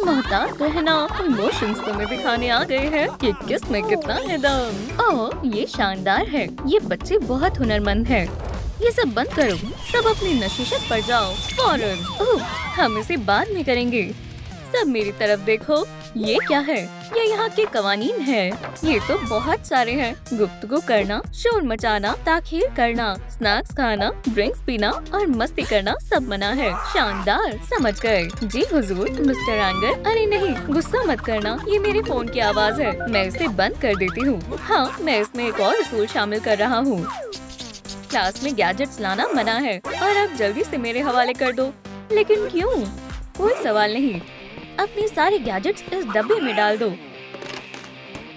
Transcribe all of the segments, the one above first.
मोहताज कहना, इमोशंस तुम्हें दिखाने आ गए हैं कि किस में कितना है दम। ओह, ये शानदार है। ये बच्चे बहुत हुनरमंद हैं। ये सब बंद करो, सब अपनी नशीशत पर जाओ फौरन। ओह, हम इसे बाद में करेंगे। सब मेरी तरफ देखो। ये क्या है? ये यहाँ के कवानीन है। ये तो बहुत सारे हैं। गुफ्तगू करना, शोर मचाना, ताखीर करना, स्नैक्स खाना, ड्रिंक्स पीना और मस्ती करना सब मना है। शानदार, समझ गए। जी हुजूर, मिस्टर एंगर। अरे नहीं, गुस्सा मत करना, ये मेरे फोन की आवाज है। मैं इसे बंद कर देती हूँ। हाँ, मैं इसमें एक और उसूल शामिल कर रहा हूँ। क्लास में गैजेट्स लाना मना है और अब जल्दी से मेरे हवाले कर दो। लेकिन क्यों? कोई सवाल नहीं। अपने सारे गैजेट्स इस डब्बे में डाल दो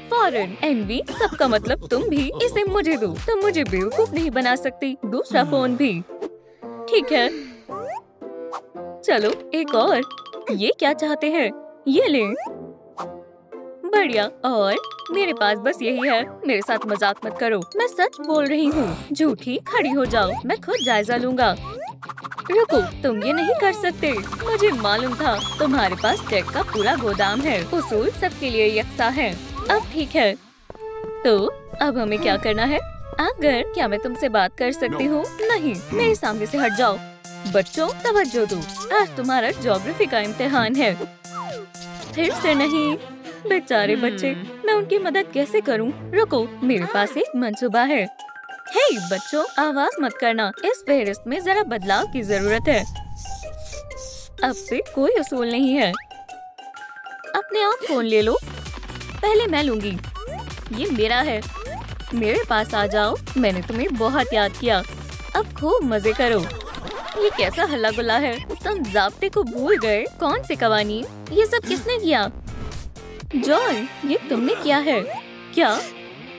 फौरन। एनवी, सबका मतलब तुम भी। इसे मुझे दो। तुम मुझे बेवकूफ नहीं बना सकती। दूसरा फोन भी। ठीक है, चलो एक और। ये क्या चाहते हैं? ये लें। बढ़िया। और मेरे पास बस यही है। मेरे साथ मजाक मत करो, मैं सच बोल रही हूँ। झूठी, खड़ी हो जाओ, मैं खुद जायजा लूंगा। रुको, तुम ये नहीं कर सकते। मुझे मालूम था। तुम्हारे पास टेक का पूरा गोदाम है। उसूल सबके लिए यकसा है। अब ठीक है, तो अब हमें क्या करना है? अगर क्या मैं तुमसे बात कर सकती हूँ? नहीं, मेरे सामने से हट जाओ। बच्चों, तवज्जो दो। आज तुम्हारा ज्योग्राफी का इम्तिहान है। फिर से नहीं। बेचारे बच्चे, मैं उनकी मदद कैसे करूँ? रुको, मेरे पास एक मंसूबा है। हे बच्चों, आवाज मत करना। इस फहरिस्त में जरा बदलाव की जरूरत है। अब से कोई उसूल नहीं है। अपने आप फोन ले लो। पहले मैं लूंगी। ये मेरा है। मेरे पास आ जाओ। मैंने तुम्हें बहुत याद किया। अब खूब मजे करो। ये कैसा हल्ला गुल्ला है? तुम ज़ाब्ते को भूल गए? कौन से कवानीन? ये सब किसने किया? जॉय, ये तुमने किया है क्या?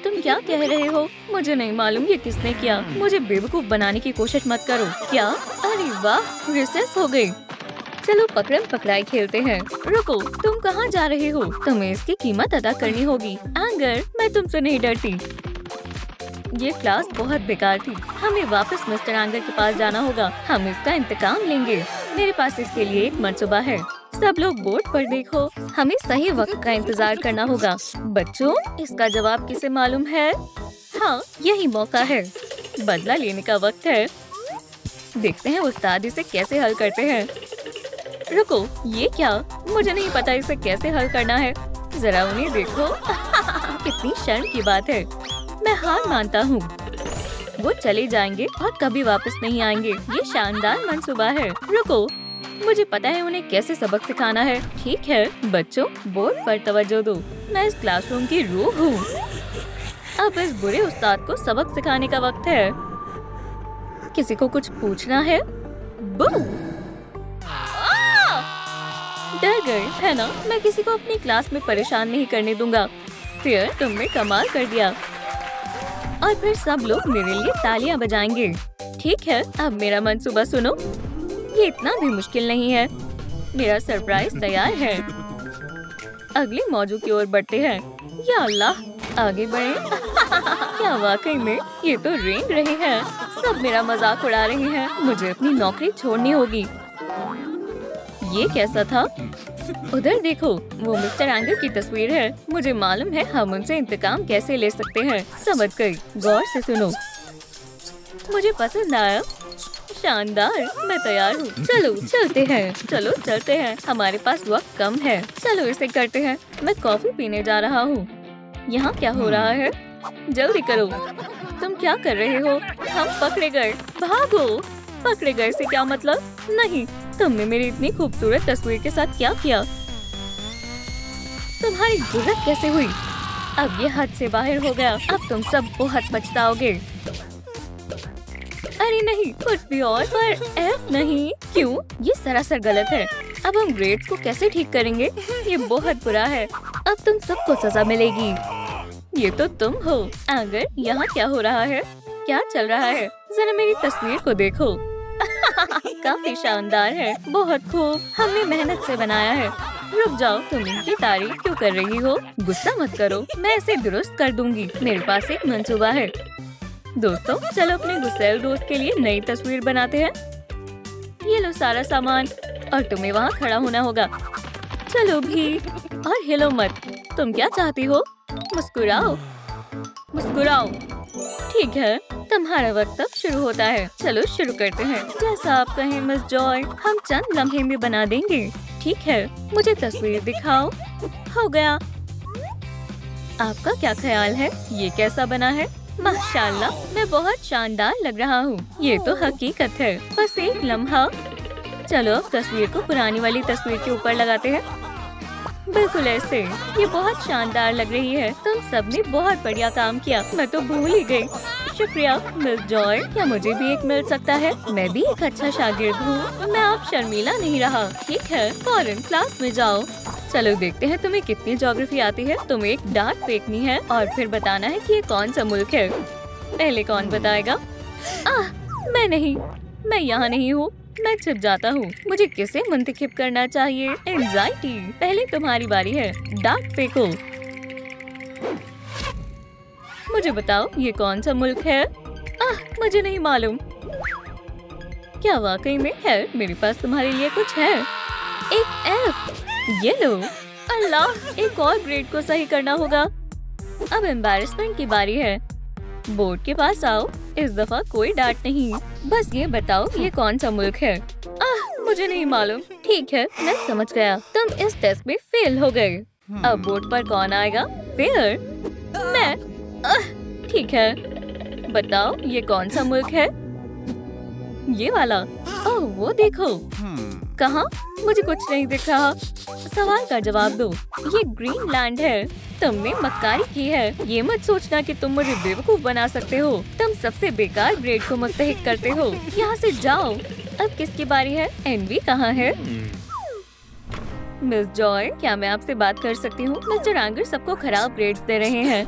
तुम क्या कह रहे हो? मुझे नहीं मालूम ये किसने किया। मुझे बेवकूफ बनाने की कोशिश मत करो। क्या? अरे वाह, रिसेस हो गई। चलो पकड़म पकड़ाई खेलते हैं। रुको, तुम कहाँ जा रहे हो? तुम्हें इसकी कीमत अदा करनी होगी। एंगर, मैं तुमसे नहीं डरती। ये क्लास बहुत बेकार थी। हमें वापस मिस्टर एंगर के पास जाना होगा। हम इसका इंतकाम लेंगे। मेरे पास इसके लिए एक मंसूबा है। सब लोग बोर्ड पर देखो। हमें सही वक्त का इंतजार करना होगा। बच्चों, इसका जवाब किसे मालूम है? हाँ, यही मौका है। बदला लेने का वक्त है। देखते हैं उस्ताद इसे कैसे हल करते हैं। रुको, ये क्या? मुझे नहीं पता इसे कैसे हल करना है। जरा उन्हें देखो। कितनी शर्म की बात है। मैं हार मानता हूँ। वो चले जाएंगे और कभी वापस नहीं आएंगे। ये शानदार मंसूबा है। रुको, मुझे पता है उन्हें कैसे सबक सिखाना है। ठीक है बच्चों, बोर्ड पर तवज्जो दो। मैं इस क्लासरूम की रूह हूँ। अब इस बुरे उस्ताद को सबक सिखाने का वक्त है। किसी को कुछ पूछना है? बू! डर गए है ना? मैं किसी को अपनी क्लास में परेशान नहीं करने दूंगा। फिर तुमने कमाल कर दिया। और फिर सब लोग मेरे लिए तालियां बजाएंगे। ठीक है, अब मेरा मंसूबा सुनो। ये इतना भी मुश्किल नहीं है। मेरा सरप्राइज तैयार है। अगले मौजू की ओर बढ़ते हैं। या अल्लाह, आगे बढ़े। क्या वाकई में ये तो रेंग रहे हैं। सब मेरा मजाक उड़ा रहे हैं। मुझे अपनी नौकरी छोड़नी होगी। ये कैसा था? उधर देखो, वो मिस्टर एंगर की तस्वीर है। मुझे मालूम है हम उनसे इंतकाम कैसे ले सकते हैं। समझ गई। गौर से सुनो। मुझे पसंद आया। शानदार, मैं तैयार हूँ। चलो चलते हैं। चलो चलते हैं। हमारे पास वक्त कम है। चलो इसे करते हैं। मैं कॉफी पीने जा रहा हूँ। यहाँ क्या हो रहा है? जल्दी करो। तुम क्या कर रहे हो? हम पकड़े गए। भागो। पकड़े गए से क्या मतलब? नहीं, तुमने मेरी इतनी खूबसूरत तस्वीर के साथ क्या किया? तुम्हारी जुर्रत कैसे हुई? अब ये हद से बाहर हो गया। अब तुम सब बहुत पछताओगे। अरे नहीं, कुछ भी और, पर एफ नहीं। क्यों? ये सरासर गलत है। अब हम ग्रेड्स को कैसे ठीक करेंगे? ये बहुत बुरा है। अब तुम सबको सजा मिलेगी। ये तो तुम हो। अगर यहाँ क्या हो रहा है? क्या चल रहा है? जरा मेरी तस्वीर को देखो। काफी शानदार है। बहुत खूब। हमने मेहनत से बनाया है। रुक जाओ, तुम इनकी तारीफ क्यों कर रही हो? गुस्सा मत करो, मैं इसे दुरुस्त कर दूंगी। मेरे पास एक मंसूबा है। दोस्तों, चलो अपने गुस्सैल दोस्त के लिए नई तस्वीर बनाते हैं। ये लो सारा सामान और तुम्हें वहाँ खड़ा होना होगा। चलो भी, और हिलो मत। तुम क्या चाहती हो? मुस्कुराओ, मुस्कुराओ। ठीक है, तुम्हारा वक्त अब शुरू होता है। चलो शुरू करते हैं। जैसा आप कहें मिस जॉय, हम चंद लम्हे में बना देंगे। ठीक है, मुझे तस्वीर दिखाओ। हो गया। आपका क्या ख्याल है, ये कैसा बना है? माशाल्लाह, मैं बहुत शानदार लग रहा हूँ। ये तो हकीकत है। बस एक लम्हा। चलो अब तस्वीर को पुरानी वाली तस्वीर के ऊपर लगाते हैं। बिल्कुल ऐसे। ये बहुत शानदार लग रही है। तुम सबने बहुत बढ़िया काम किया। मैं तो भूल ही गई। शुक्रिया मिस जॉय। क्या मुझे भी एक मिल सकता है? मैं भी एक अच्छा शागिर्द हूँ। मैं अब शर्मीला नहीं रहा। ठीक है, फौरन क्लास में जाओ। चलो देखते हैं तुम्हें कितनी ज्योग्राफी आती है। तुम्हें एक डार्ट फेंकनी है और फिर बताना है कि ये कौन सा मुल्क है। पहले कौन बताएगा? मैं नहीं, मैं यहाँ नहीं हूँ। मैं छिप जाता हूँ। मुझे किसे मुंतखब करना चाहिए? एंजाइटी। पहले तुम्हारी बारी है। डार्ट फेंको। मुझे बताओ ये कौन सा मुल्क है? मुझे नहीं मालूम। क्या वाकई में है? मेरे पास तुम्हारे लिए कुछ है। एक F। ये लो। अल्लाह, एक और ग्रेड को सही करना होगा। अब एम्बैरेसमेंट की बारी है। बोर्ड के पास आओ। इस दफा कोई डांट नहीं। बस ये बताओ ये कौन सा मुल्क है? मुझे नहीं मालूम। ठीक है, मैं समझ गया। तुम इस टेस्ट में फेल हो गए। अब बोर्ड पर कौन आएगा? फिर मैं। ठीक है, बताओ ये कौन सा मुल्क है? ये वाला। ओह, वो देखो। कहाँ? मुझे कुछ नहीं दिख रहा। सवाल का जवाब दो। ये ग्रीनलैंड है। तुमने मक्कारी की है। ये मत सोचना कि तुम मुझे बेवकूफ बना सकते हो। तुम सबसे बेकार ग्रेड को मुस्तहिक करते हो। यहाँ से जाओ। अब किसकी बारी है? एनवी कहाँ है? मिस जॉय, क्या मैं आपसे बात कर सकती हूँ? मिस्टर एंगर सबको खराब ग्रेड्स दे रहे हैं।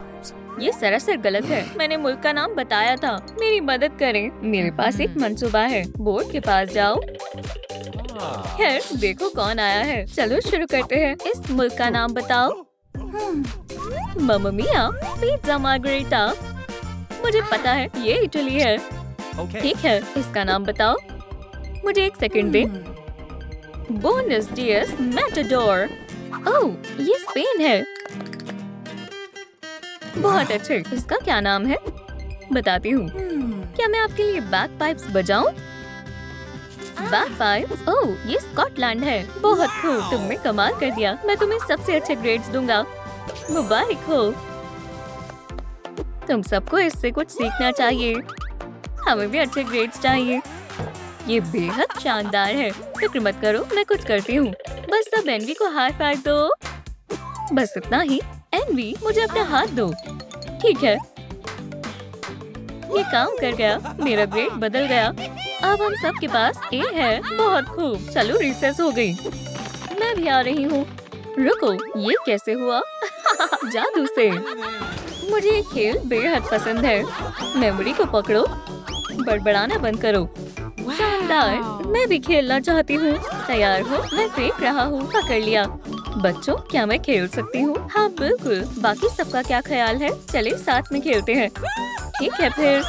ये सरासर गलत है। मैंने मुल्क का नाम बताया था। मेरी मदद करें। मेरे पास एक मंसूबा है। बोर्ड के पास जाओ। खैर, देखो कौन आया है। चलो शुरू करते हैं। इस मुल्क का नाम बताओ। मम्मा मिया, पिज़्ज़ा मार्गरेटा। मुझे पता है, ये इटली है। ठीक है, इसका नाम बताओ। मुझे एक सेकंड दे। बोनस डियस मैटाडोर। ओह, ये स्पेन है। बहुत अच्छे। इसका क्या नाम है? बताती हूँ। क्या मैं आपके लिए बैक पाइप्स बजाऊं? Bagpipes? ओह, ये स्कॉटलैंड है। बहुत खूब, तुमने कमाल कर दिया। मैं तुम्हें सबसे अच्छे ग्रेड्स दूंगा। मुबारक हो। तुम सबको इससे कुछ सीखना चाहिए। हमें भी अच्छे ग्रेड्स चाहिए। ये बेहद शानदार है। फिक्र मत करो, मैं कुछ करती हूँ। बस सब एनवी को हाई फाइव दो। बस इतना ही। एनवी, मुझे अपना हाथ दो। ठीक है, ये काम कर गया। मेरा ग्रेड बदल गया। अब हम सब के पास ए है। बहुत खूब। चलो रिसेस हो गई। मैं भी आ रही हूँ। रुको, ये कैसे हुआ? जादू से। मुझे ये खेल बेहद पसंद है। मेमोरी को पकड़ो। बड़बड़ाना बंद करो। शानदार। मैं भी खेलना चाहती हूँ। तैयार हो? मैं फेंक रहा हूँ। पकड़ लिया। बच्चों, क्या मैं खेल सकती हूँ? हाँ बिल्कुल। बाकी सबका क्या ख्याल है? चले साथ में खेलते हैं। ठीक है फिर।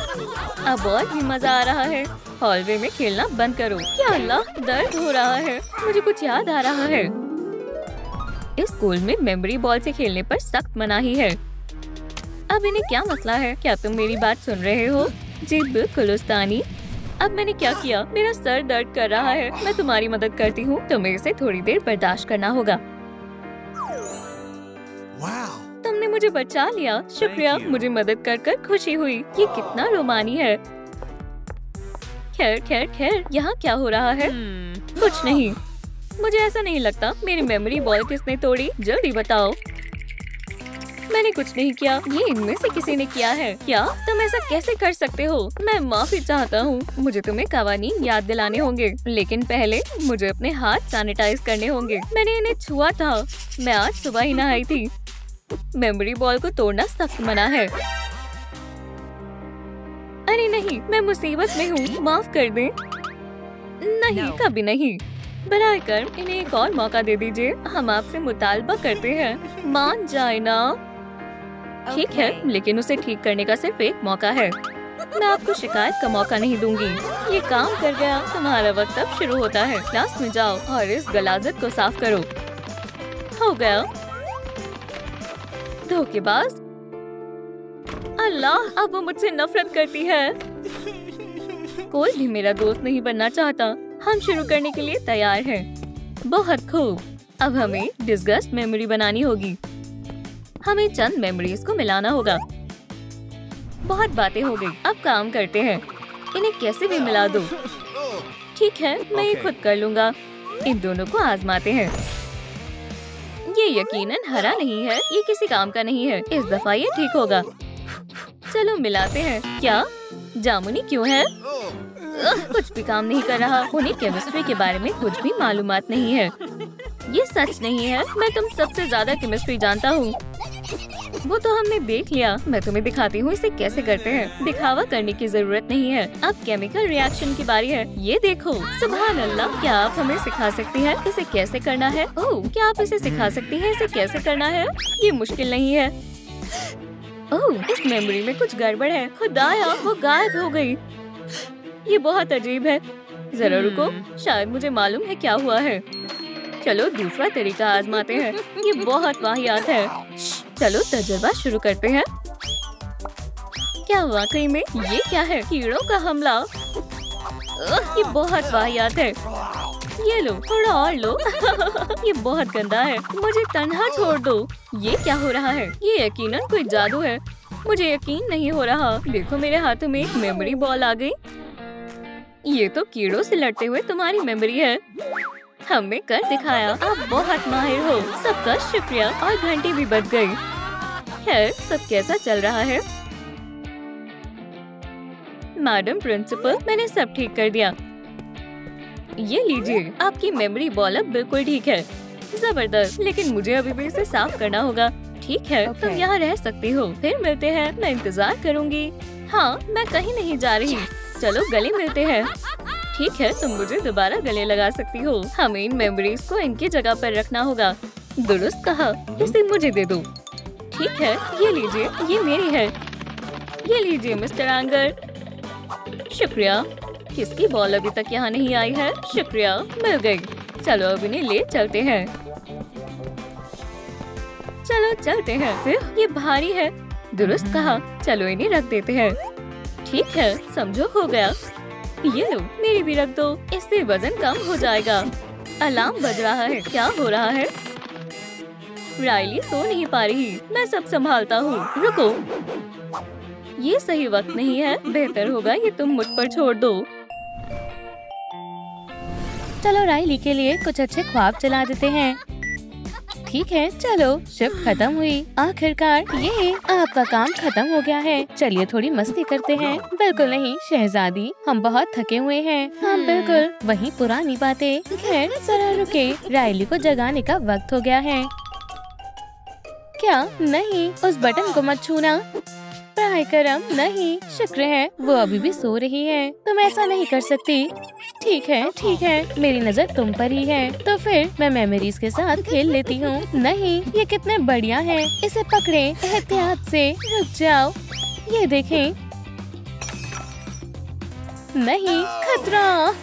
अब और भी मजा आ रहा है। हॉलवे में खेलना बंद करो। या अल्लाह, दर्द हो रहा है। मुझे कुछ याद आ रहा है। इस स्कूल में मेमोरी बॉल से खेलने पर सख्त मनाही है। अब इन्हें क्या मसला है? क्या तुम मेरी बात सुन रहे हो? जी बिल्कुल उस्तानी। अब मैंने क्या किया? मेरा सर दर्द कर रहा है। मैं तुम्हारी मदद करती हूँ। तुम्हें इसे थोड़ी देर बर्दाश्त करना होगा। तुमने मुझे बचा लिया। शुक्रिया। मुझे मदद कर कर खुशी हुई। ये कितना रोमानी है। खैर खैर खैर, यहाँ क्या हो रहा है? कुछ नहीं। मुझे ऐसा नहीं लगता। मेरी मेमोरी बॉल किसने तोड़ी? जल्दी बताओ। मैंने कुछ नहीं किया। ये इनमें से किसी ने किया है। क्या तुम ऐसा कैसे कर सकते हो? मैं माफी चाहता हूँ। मुझे तुम्हें कवानीन याद दिलाने होंगे, लेकिन पहले मुझे अपने हाथ सैनिटाइज करने होंगे। मैंने इन्हें छुआ था। मैं आज सुबह ही नहाई थी। मेमोरी बॉल को तोड़ना सख्त मना है। अरे नहीं, मैं मुसीबत में हूँ। माफ कर दें। नहीं, कभी नहीं। बराए कर इन्हें एक और मौका दे दीजिए। हम आपसे मुतालबा करते हैं। मान जाए ना। ठीक है, लेकिन उसे ठीक करने का सिर्फ एक मौका है। मैं आपको शिकायत का मौका नहीं दूंगी। ये काम कर गया। तुम्हारा वक्त अब शुरू होता है। क्लास में जाओ और इस गलाजत को साफ करो। हो गया। धोखेबाज। अल्लाह, अब वो मुझसे नफरत करती है। कोई भी मेरा दोस्त नहीं बनना चाहता। हम शुरू करने के लिए तैयार हैं। बहुत खूब। अब हमें डिस्गस्ट मेमोरी बनानी होगी। हमें चंद मेमोरीज को मिलाना होगा। बहुत बातें हो गई, अब काम करते हैं। इन्हें कैसे भी मिला दो। ठीक है, मैं ये खुद कर लूंगा। इन दोनों को आजमाते हैं। ये यकीनन हरा नहीं है, ये किसी काम का नहीं है। इस दफा ये ठीक होगा। चलो मिलाते हैं। क्या जामुनी क्यों है? कुछ भी काम नहीं कर रहा। उन्हें केमिस्ट्री के बारे में कुछ भी मालूमात नहीं है। ये सच नहीं है। मैं तुम सबसे ज्यादा केमिस्ट्री जानता हूँ। वो तो हमने देख लिया। मैं तुम्हें दिखाती हूँ इसे कैसे करते हैं। दिखावा करने की जरूरत नहीं है। अब केमिकल रिएक्शन की बारी है। ये देखो। सुभान अल्लाह, क्या आप हमें सिखा सकती हैं इसे कैसे करना है? ओह, क्या आप इसे सिखा सकती हैं इसे कैसे करना है? ये मुश्किल नहीं है। ओह, इस मेमोरी में कुछ गड़बड़ है। खुदाया, वो गायब हो गई। ये बहुत अजीब है। जरा रुको, शायद मुझे मालूम है क्या हुआ है। चलो दूसरा तरीका आजमाते हैं। ये बहुत वाहियात है। चलो तजुर्बा शुरू करते हैं। क्या वाकई में ये क्या है? कीड़ों का हमला। ये बहुत वाहियात है। ये लो, थोड़ा और लो। ये बहुत गंदा है। मुझे तन्हा छोड़ दो। ये क्या हो रहा है? ये यकीनन कोई जादू है। मुझे यकीन नहीं हो रहा। देखो, मेरे हाथों में एक मेमोरी बॉल आ गई। ये तो कीड़ों से लड़ते हुए तुम्हारी मेमोरी है। हमने कर दिखाया। आप बहुत माहिर हो। सबका शुक्रिया। और घंटी भी बज गई। खैर, सब कैसा चल रहा है? मैडम प्रिंसिपल, मैंने सब ठीक कर दिया। ये लीजिए, आपकी मेमोरी बॉल अब बिल्कुल ठीक है। जबरदस्त। लेकिन मुझे अभी भी इसे साफ करना होगा। ठीक है, तुम यहाँ रह सकती हो। फिर मिलते हैं। मैं इंतजार करूँगी। हाँ, मैं कहीं नहीं जा रही। चलो गले मिलते हैं। ठीक है, तुम मुझे दोबारा गले लगा सकती हो। हमें इन मेमोरीज को इनकी जगह पर रखना होगा। दुरुस्त कहा। इसे मुझे दे दो। ठीक है, ये लीजिए, ये मेरी है। ये लीजिए मिस्टर एंगर। शुक्रिया। किसकी बॉल अभी तक यहाँ नहीं आई है? शुक्रिया, मिल गई। चलो अब इन्हें ले चलते हैं। चलो चलते हैं। फिर ये भारी है। दुरुस्त कहा। चलो इन्हें रख देते हैं। ठीक है, समझो हो गया। ये लो, मेरी भी रख दो। इससे वजन कम हो जाएगा। अलार्म बज रहा है। क्या हो रहा है? राइली सो नहीं पा रही। मैं सब संभालता हूँ। रुको, ये सही वक्त नहीं है। बेहतर होगा ये तुम मुझ पर छोड़ दो। चलो राइली के लिए कुछ अच्छे ख्वाब चला देते हैं। ठीक है, चलो शिफ्ट खत्म हुई। आखिरकार ये आपका काम खत्म हो गया है। चलिए थोड़ी मस्ती करते हैं। बिल्कुल नहीं शहजादी, हम बहुत थके हुए हैं। हम बिल्कुल वही पुरानी बातें। खैर जरा रुके, राइली को जगाने का वक्त हो गया है। क्या? नहीं, उस बटन को मत छूना। बराए करम नहीं। शुक्र है वो अभी भी सो रही है। तुम ऐसा नहीं कर सकती। ठीक है, मेरी नजर तुम पर ही है। तो फिर मैं मेमोरीज के साथ खेल लेती हूँ। नहीं, ये कितने बढ़िया हैं। इसे पकड़े एहतियात से। रुक जाओ, ये देखें। नहीं, खतरा।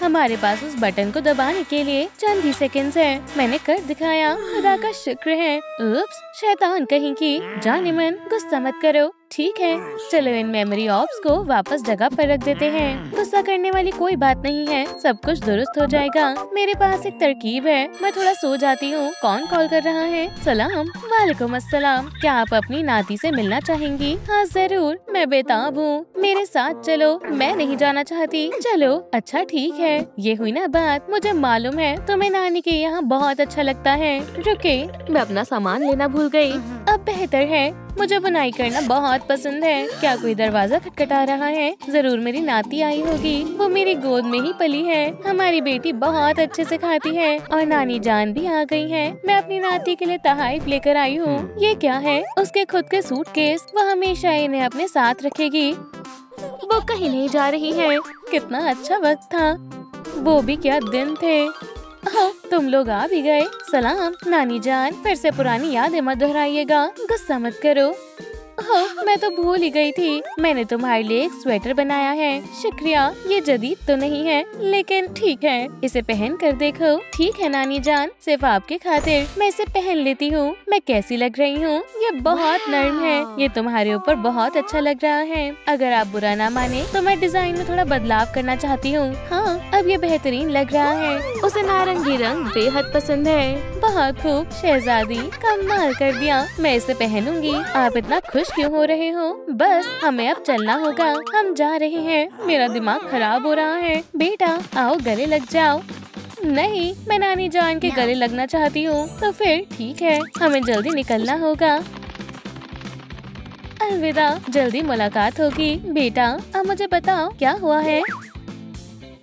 हमारे पास उस बटन को दबाने के लिए चंद ही सेकंड्स है। मैंने कर दिखाया। खुदा का शुक्र है। उप्स, शैतान कहीं की। जाने मन, गुस्सा मत करो। ठीक है, चलो इन मेमोरी ऑप्स को वापस जगह पर रख देते हैं। गुस्सा करने वाली कोई बात नहीं है। सब कुछ दुरुस्त हो जाएगा। मेरे पास एक तरकीब है। मैं थोड़ा सो जाती हूँ। कौन कॉल कर रहा है? सलाम। वालेकुम अस्सलाम। क्या आप अपनी नाती से मिलना चाहेंगी? हाँ जरूर, मैं बेताब हूँ। मेरे साथ चलो। मैं नहीं जाना चाहती। चलो। अच्छा ठीक है, ये हुई ना बात। मुझे मालूम है तुम्हें नानी के यहाँ बहुत अच्छा लगता है। रुके, मैं अपना सामान लेना भूल गई। अब बेहतर है। मुझे बुनाई करना बहुत पसंद है। क्या कोई दरवाजा खटखटा रहा है? जरूर मेरी नाती आई होगी। वो मेरी गोद में ही पली है। हमारी बेटी बहुत अच्छे से खाती है और नानी जान भी आ गई है। मैं अपनी नाती के लिए तोहफा लेकर आई हूँ। ये क्या है? उसके खुद के सूटकेस। वो हमेशा इन्हें अपने साथ रखेगी। वो कहीं नहीं जा रही है। कितना अच्छा वक्त था। वो भी क्या दिन थे। हाँ, तुम लोग आ भी गए। सलाम नानी जान। फिर से पुरानी यादें मत दोहराइएगा। गुस्सा मत करो। ओह, मैं तो भूल ही गई थी। मैंने तुम्हारे लिए एक स्वेटर बनाया है। शुक्रिया। ये जदीद तो नहीं है, लेकिन ठीक है, इसे पहन कर देखो। ठीक है नानी जान, सिर्फ आपके खातिर मैं इसे पहन लेती हूँ। मैं कैसी लग रही हूँ? ये बहुत नर्म है। ये तुम्हारे ऊपर बहुत अच्छा लग रहा है। अगर आप बुरा ना माने तो मैं डिजाइन में थोड़ा बदलाव करना चाहती हूँ। हाँ, अब ये बेहतरीन लग रहा है। उसे नारंगी रंग बेहद पसंद है। बहुत खूब शहजादी, कमाल कर दिया। मैं इसे पहनूंगी। आप इतना खुश क्यों हो रहे हो? बस हमें अब चलना होगा। हम जा रहे हैं। मेरा दिमाग खराब हो रहा है। बेटा आओ गले लग जाओ। नहीं, मैं नानी जान के गले लगना चाहती हूँ। तो फिर ठीक है, हमें जल्दी निकलना होगा। अलविदा, जल्दी मुलाकात होगी। बेटा अब मुझे बताओ क्या हुआ है?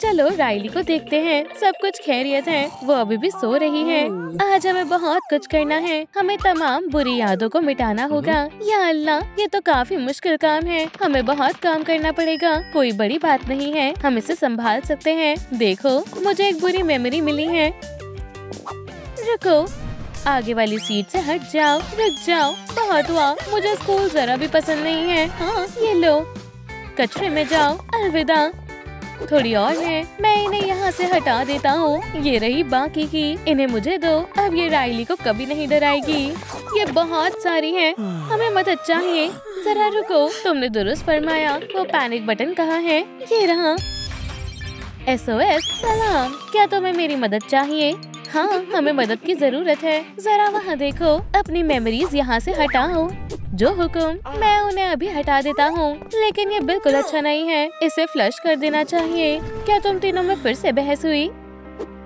चलो राइली को देखते हैं। सब कुछ खैरियत है। वो अभी भी सो रही है। आज हमें बहुत कुछ करना है। हमें तमाम बुरी यादों को मिटाना होगा। या अल्लाह, ये तो काफी मुश्किल काम है। हमें बहुत काम करना पड़ेगा। कोई बड़ी बात नहीं है, हम इसे संभाल सकते हैं। देखो, मुझे एक बुरी मेमोरी मिली है। रुको, आगे वाली सीट से हट जाओ। रुक जाओ, बहुत हुआ। मुझे स्कूल जरा भी पसंद नहीं है। हाँ, ये लो, कचरे में जाओ। अलविदा। थोड़ी और है, मैं इन्हें यहाँ से हटा देता हूँ। ये रही बाकी की, इन्हें मुझे दो। अब ये राइली को कभी नहीं डराएगी। ये बहुत सारी है, हमें मदद चाहिए। जरा रुको, तुमने दुरुस्त फरमाया। वो पैनिक बटन कहाँ है? ये रहा। SOS, सलाम। क्या तुम्हें मेरी मदद चाहिए? हाँ, हमें मदद की जरूरत है। जरा वहाँ देखो। अपनी मेमोरीज यहाँ से हटाओ। जो हुक्म, मैं उन्हें अभी हटा देता हूँ। लेकिन ये बिल्कुल अच्छा नहीं है। इसे फ्लश कर देना चाहिए। क्या तुम तीनों में फिर से बहस हुई?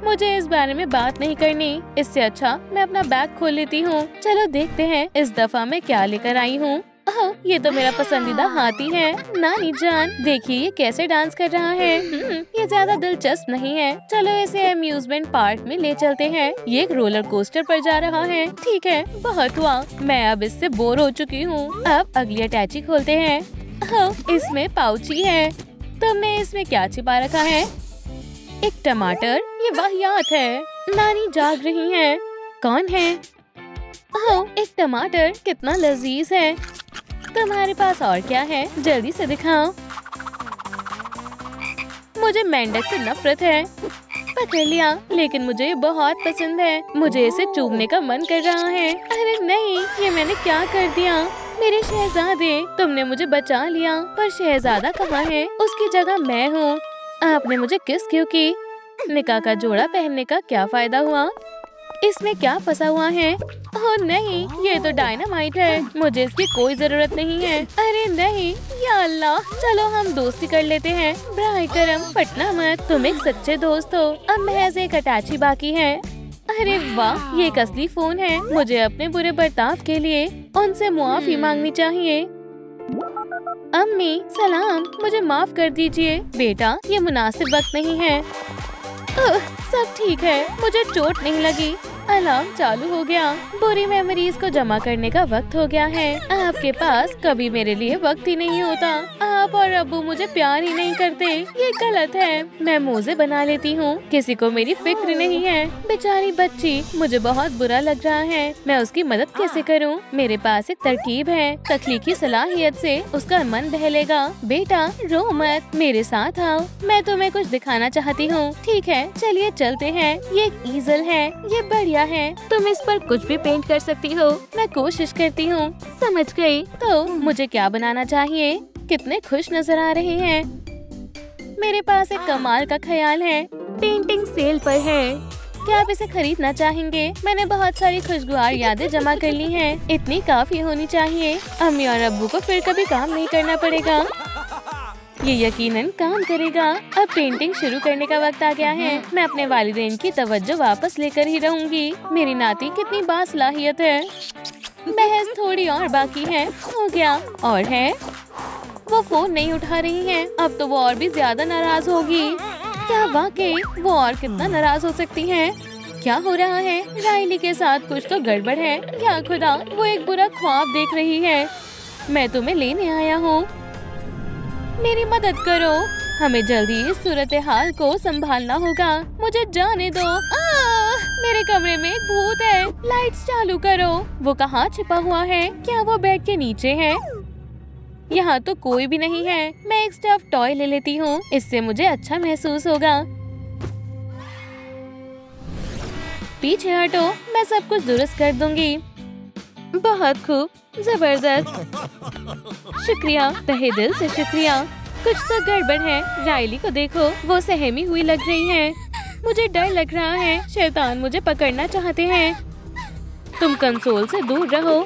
मुझे इस बारे में बात नहीं करनी। इससे अच्छा मैं अपना बैग खोल लेती हूँ। चलो देखते हैं इस दफा मैं क्या लेकर आई हूँ। ओह, ये तो मेरा पसंदीदा हाथी है। नानी जान, देखिए ये कैसे डांस कर रहा है। ये ज्यादा दिलचस्प नहीं है। चलो इसे अम्यूजमेंट पार्क में ले चलते हैं। ये एक रोलर कोस्टर पर जा रहा है। ठीक है, बहुत हुआ। मैं अब इससे बोर हो चुकी हूँ। अब अगली अटैची खोलते हैं। ओह, इसमें पाउची है। तुमने इसमें क्या छिपा रखा है? एक टमाटर। ये वाहियात है। नानी जाग रही है। कौन है? ओह, एक टमाटर। कितना लजीज है। तुम्हारे पास और क्या है? जल्दी से दिखाओ। मुझे मेंढक से नफरत है। पकड़ लिया, लेकिन मुझे ये बहुत पसंद है। मुझे इसे चूमने का मन कर रहा है। अरे नहीं, ये मैंने क्या कर दिया? मेरे शहजादे, तुमने मुझे बचा लिया, पर शहजादा कहाँ है? उसकी जगह मैं हूँ। आपने मुझे किस क्यों की? निकाह का जोड़ा पहनने का क्या फायदा हुआ? इसमें क्या फंसा हुआ है? ओह नहीं, ये तो डायनामाइट है। मुझे इसकी कोई जरूरत नहीं है। अरे नहीं, या अल्लाह। चलो हम दोस्ती कर लेते हैं। ब्राह करम, फटना मत। तुम एक सच्चे दोस्त हो। अब महज एक अटैची बाकी है। अरे वाह, ये एक असली फोन है। मुझे अपने बुरे बर्ताव के लिए उनसे मुआफी मांगनी चाहिए। अम्मी सलाम, मुझे माफ कर दीजिए। बेटा, ये मुनासिब वक्त नहीं है। सब ठीक है, मुझे चोट नहीं लगी। अलार्म चालू हो गया। बुरी मेमोरीज को जमा करने का वक्त हो गया है। आपके पास कभी मेरे लिए वक्त ही नहीं होता। आप और अब्बू मुझे प्यार ही नहीं करते। ये गलत है। मैं मोजे बना लेती हूँ। किसी को मेरी फिक्र नहीं है। बेचारी बच्ची, मुझे बहुत बुरा लग रहा है। मैं उसकी मदद कैसे करूँ? मेरे पास एक तरकीब है। तख्लीकी सलाहियत से उसका मन बहलेगा। बेटा रो मत, मेरे साथ आओ। मैं तुम्हें कुछ दिखाना चाहती हूँ। ठीक है, चलिए चलते हैं। ये एक ईजल है। ये बढ़िया है। तुम इस पर कुछ भी पेंट कर सकती हो। मैं कोशिश करती हूँ। समझ गई। तो मुझे क्या बनाना चाहिए? कितने खुश नजर आ रहे हैं। मेरे पास एक कमाल का ख्याल है। पेंटिंग सेल पर है। क्या आप इसे खरीदना चाहेंगे? मैंने बहुत सारी खुशगवार यादें जमा कर ली हैं। इतनी काफी होनी चाहिए। अम्मी और अब्बू को फिर कभी काम नहीं करना पड़ेगा। ये यकीनन काम करेगा। अब पेंटिंग शुरू करने का वक्त आ गया है। मैं अपने वालिदैन की तवज्जो वापस लेकर ही रहूंगी। मेरी नाती कितनी बासलाहियत है। महज थोड़ी और बाकी है। हो गया। और है, वो फोन नहीं उठा रही है। अब तो वो और भी ज्यादा नाराज होगी। क्या वाकई वो और कितना नाराज हो सकती है? क्या हो रहा है? राइली के साथ कुछ तो गड़बड़ है। या खुदा, वो एक बुरा ख्वाब देख रही है। मैं तुम्हें लेने आया हूँ। मेरी मदद करो। हमें जल्दी इस सूरत हाल को संभालना होगा। मुझे जाने दो। मेरे कमरे में एक भूत है। लाइट्स चालू करो। वो कहाँ छिपा हुआ है? क्या वो बेड के नीचे है? यहाँ तो कोई भी नहीं है। मैं एक स्टफ टॉय ले लेती हूँ, इससे मुझे अच्छा महसूस होगा। पीछे हटो, मैं सब कुछ दुरुस्त कर दूंगी। बहुत खूब, जबरदस्त, शुक्रिया, तहे दिल से शुक्रिया। कुछ तो गड़बड़ है, राइली को देखो, वो सहमी हुई लग रही है। मुझे डर लग रहा है, शैतान मुझे पकड़ना चाहते हैं। तुम कंसोल से दूर रहो।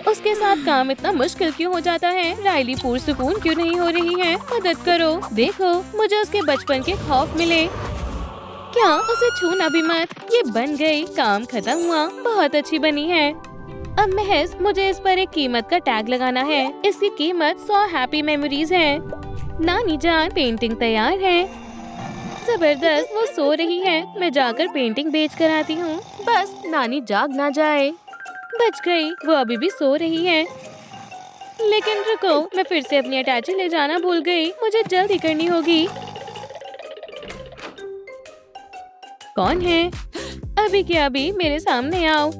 उसके साथ काम इतना मुश्किल क्यों हो जाता है? राइली पुरसुकून क्यों नहीं हो रही है? मदद करो। देखो, मुझे उसके बचपन के खौफ मिले। क्या? उसे छूना भी मत। ये बन गई, काम खत्म हुआ। बहुत अच्छी बनी है। अब महज मुझे इस पर एक कीमत का टैग लगाना है। इसकी कीमत 100 हैप्पी मेमोरीज है। नानी जान, पेंटिंग तैयार है। जबरदस्त, वो सो रही है। मैं जाकर पेंटिंग बेच कर आती हूँ। बस नानी जाग ना जाए। बच गई, वो अभी भी सो रही है। लेकिन रुको, मैं फिर से अपनी अटैची ले जाना भूल गई। मुझे जल्दी करनी होगी। कौन है? अभी के अभी मेरे सामने आओ।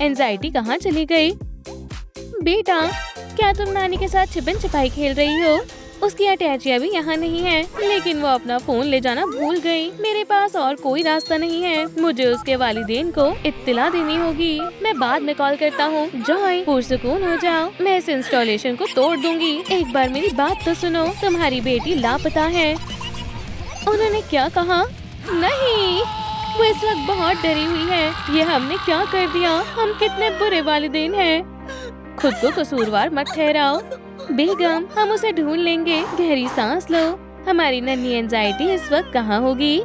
एंजाइटी कहाँ चली गई? बेटा, क्या तुम नानी के साथ छिपन छिपाई खेल रही हो? उसकी अटैची अभी यहाँ नहीं है, लेकिन वो अपना फोन ले जाना भूल गई। मेरे पास और कोई रास्ता नहीं है। मुझे उसके वालिदैन को इत्तिला देनी होगी। मैं बाद में कॉल करता हूँ। जॉय, पुरसुकून हो जाओ। मैं इस इंस्टॉलेशन को तोड़ दूंगी। एक बार मेरी बात तो सुनो। तुम्हारी बेटी लापता है। उन्होंने क्या कहा? नहीं, वो इस वक्त बहुत डरी हुई है। ये हमने क्या कर दिया? हम कितने बुरे वालिदैन हैं। खुद को कसूरवार मत ठहराओ। बेगम, हम उसे ढूंढ लेंगे। गहरी सांस लो। हमारी नन्ही एंजाइटी इस वक्त कहाँ होगी?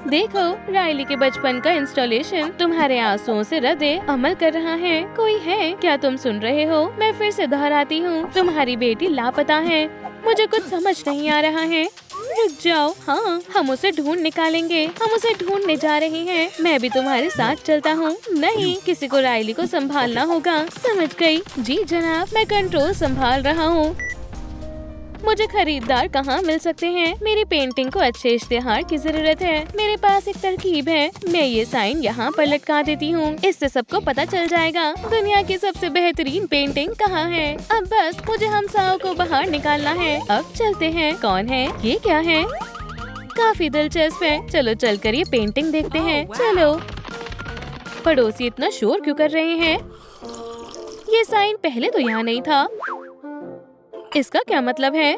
देखो, राइली के बचपन का इंस्टॉलेशन तुम्हारे आंसुओं से रद्दे अमल कर रहा है। कोई है? क्या तुम सुन रहे हो? मैं फिर से दोहराती हूँ, तुम्हारी बेटी लापता है। मुझे कुछ समझ नहीं आ रहा है। रुक जाओ। हाँ, हम उसे ढूंढ निकालेंगे। हम उसे ढूंढने जा रहे हैं। मैं भी तुम्हारे साथ चलता हूँ। नहीं, किसी को राइली को संभालना होगा। समझ गई? जी जनाब, मैं कंट्रोल संभाल रहा हूँ। मुझे खरीदार कहाँ मिल सकते हैं? मेरी पेंटिंग को अच्छे इश्तेहार की जरूरत है। मेरे पास एक तरकीब है। मैं ये साइन यहाँ पर लटका देती हूँ। इससे सबको पता चल जाएगा दुनिया की सबसे बेहतरीन पेंटिंग कहाँ है। अब बस मुझे हमसाओं को बाहर निकालना है। अब चलते हैं। कौन है? ये क्या है? काफी दिलचस्प है। चलो चलकर ये पेंटिंग देखते हैं। चलो। पड़ोसी इतना शोर क्यों कर रहे हैं? ये साइन पहले तो यहाँ नहीं था। इसका क्या मतलब है?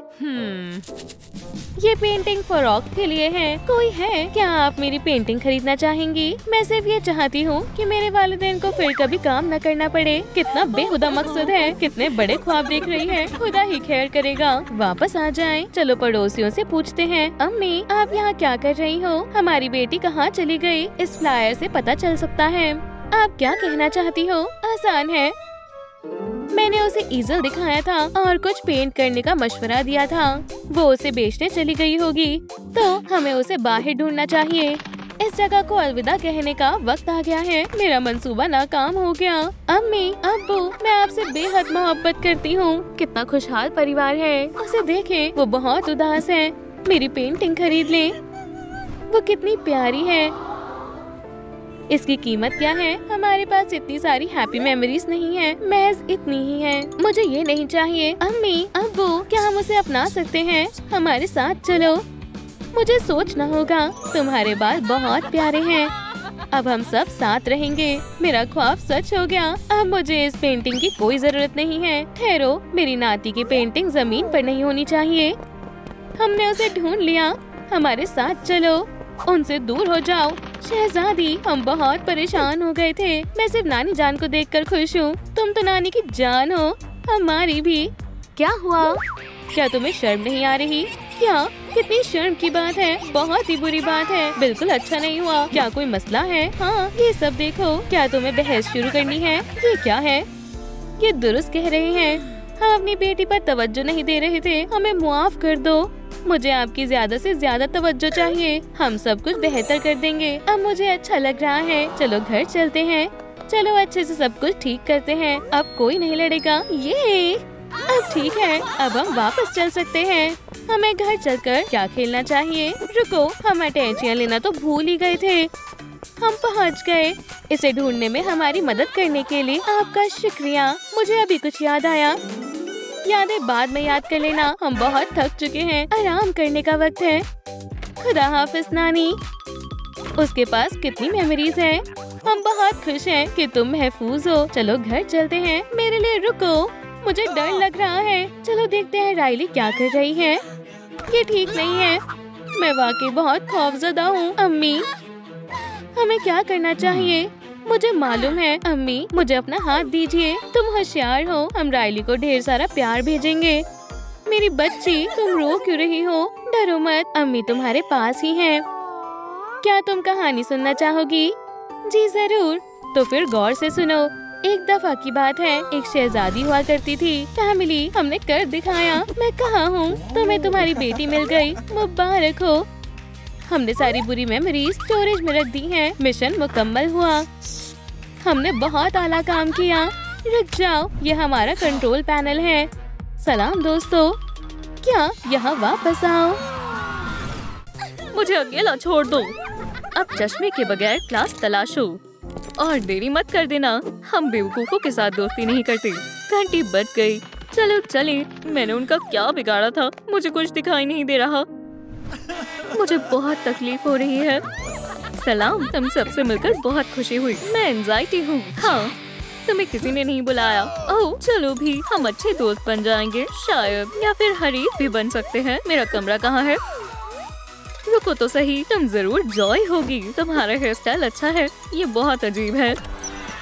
ये पेंटिंग फरोख्त के लिए है। कोई है? क्या आप मेरी पेंटिंग खरीदना चाहेंगी? मैं सिर्फ ये चाहती हूँ कि मेरे वालिदैन को फिर कभी काम न करना पड़े। कितना बेहुदा मकसद है। कितने बड़े ख्वाब देख रही है। खुदा ही खैर करेगा। वापस आ जाएं। चलो पड़ोसियों से पूछते हैं। अम्मी, आप यहाँ क्या कर रही हो? हमारी बेटी कहाँ चली गई? इस फ्लायर से पता चल सकता है। आप क्या कहना चाहती हो? आसान है। मैंने उसे ईजल दिखाया था और कुछ पेंट करने का मशवरा दिया था। वो उसे बेचने चली गई होगी, तो हमें उसे बाहर ढूंढना चाहिए। इस जगह को अलविदा कहने का वक्त आ गया है। मेरा मंसूबा नाकाम हो गया। अम्मी, अब्बू, मैं आपसे बेहद मोहब्बत करती हूँ। कितना खुशहाल परिवार है। उसे देखें, वो बहुत उदास है। मेरी पेंटिंग खरीद लें। वो कितनी प्यारी है। इसकी कीमत क्या है? हमारे पास इतनी सारी हैप्पी मेमोरीज नहीं है, महज इतनी ही है। मुझे ये नहीं चाहिए। अम्मी, अब्बू, क्या हम उसे अपना सकते हैं? हमारे साथ चलो। मुझे सोचना होगा। तुम्हारे बाल बहुत प्यारे हैं। अब हम सब साथ रहेंगे। मेरा ख्वाब सच हो गया। अब मुझे इस पेंटिंग की कोई जरूरत नहीं है। ठहरो, मेरी नाती की पेंटिंग जमीन पर नहीं होनी चाहिए। हमने उसे ढूंढ लिया। हमारे साथ चलो। उनसे दूर हो जाओ। शहजादी, हम बहुत परेशान हो गए थे। मैं सिर्फ नानी जान को देखकर खुश हूँ। तुम तो नानी की जान हो, हमारी भी। क्या हुआ? क्या तुम्हें शर्म नहीं आ रही? क्या? कितनी शर्म की बात है। बहुत ही बुरी बात है। बिल्कुल अच्छा नहीं हुआ। क्या कोई मसला है? हाँ, ये सब देखो। क्या तुम्हें बहस शुरू करनी है? ये क्या है? ये दुरुस्त कह रहे हैं। हम अपनी बेटी पर तवज्जो नहीं दे रहे थे। हमें मुआफ कर दो। मुझे आपकी ज्यादा से ज्यादा तवज्जो चाहिए। हम सब कुछ बेहतर कर देंगे। अब मुझे अच्छा लग रहा है। चलो घर चलते हैं। चलो अच्छे से सब कुछ ठीक करते हैं। अब कोई नहीं लड़ेगा। ये अब ठीक है। अब हम वापस चल सकते हैं। हमें घर चलकर क्या खेलना चाहिए? रुको, हम अटैचियाँ लेना तो भूल ही गए थे। हम पहुंच गए। इसे ढूंढने में हमारी मदद करने के लिए आपका शुक्रिया। मुझे अभी कुछ याद आया। यादें बाद में याद कर लेना, हम बहुत थक चुके हैं, आराम करने का वक्त है। खुदा हाफिज नानी। उसके पास कितनी मेमोरीज हैं। हम बहुत खुश हैं कि तुम महफूज हो। चलो घर चलते हैं। मेरे लिए रुको, मुझे डर लग रहा है। चलो देखते हैं राइली क्या कर रही है। ये ठीक नहीं है। मैं वाकई बहुत खौफजदा हूँ। अम्मी, हमें क्या करना चाहिए? मुझे मालूम है अम्मी, मुझे अपना हाथ दीजिए। तुम होशियार हो, हम राइली को ढेर सारा प्यार भेजेंगे। मेरी बच्ची, तुम रो क्यों रही हो? डरो मत, अम्मी तुम्हारे पास ही हैं। क्या तुम कहानी सुनना चाहोगी? जी जरूर। तो फिर गौर से सुनो। एक दफा की बात है, एक शहजादी हुआ करती थी। फैमिली, हमने कर दिखाया। मैं कहाँ हूँ? तुम्हें तुम्हारी बेटी मिल गई, मुबारक हो। हमने सारी बुरी मेमोरीज स्टोरेज में रख दी हैं। मिशन मुकम्मल हुआ। हमने बहुत आला काम किया। रुक जाओ, ये हमारा कंट्रोल पैनल है। सलाम दोस्तों, क्या यहाँ वापस आओ? मुझे अकेला छोड़ दो। अब चश्मे के बगैर क्लास तलाशो और देरी मत कर देना। हम बेवकूफों के साथ दोस्ती नहीं करते। घंटी बज गई। चलो चले। मैंने उनका क्या बिगाड़ा था? मुझे कुछ दिखाई नहीं दे रहा। मुझे बहुत तकलीफ हो रही है। सलाम, तुम सबसे मिलकर बहुत खुशी हुई। मैं एंजाइटी हूँ। हाँ, तुम्हें किसी ने नहीं बुलाया। ओह, चलो भी, हम अच्छे दोस्त बन जाएंगे शायद, या फिर हरीफ भी बन सकते हैं। मेरा कमरा कहाँ है? रुको तो सही, तुम जरूर जॉय होगी। तुम्हारा हेयर स्टाइल अच्छा है। ये बहुत अजीब है।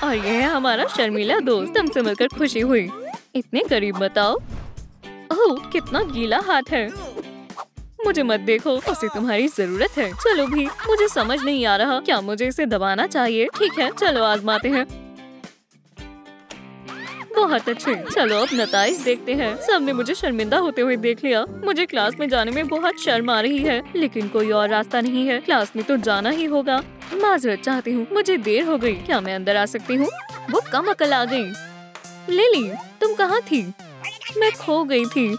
और ये है हमारा शर्मीला दोस्त। तुमसे मिलकर खुशी हुई। इतने करीब बताओ। ओह, कितना गीला हाथ है। मुझे मत देखो, उसे तुम्हारी जरूरत है। चलो भी, मुझे समझ नहीं आ रहा, क्या मुझे इसे दबाना चाहिए? ठीक है, चलो आजमाते हैं। बहुत अच्छे। चलो अब नताइज देखते हैं। सबने मुझे शर्मिंदा होते हुए देख लिया। मुझे क्लास में जाने में बहुत शर्म आ रही है, लेकिन कोई और रास्ता नहीं है। क्लास में तो जाना ही होगा। माजरत चाहती हूँ, मुझे देर हो गई। क्या मैं अंदर आ सकती हूँ? वो कम अकल आ गई। लिली, तुम कहाँ थी? मैं खो गई थी।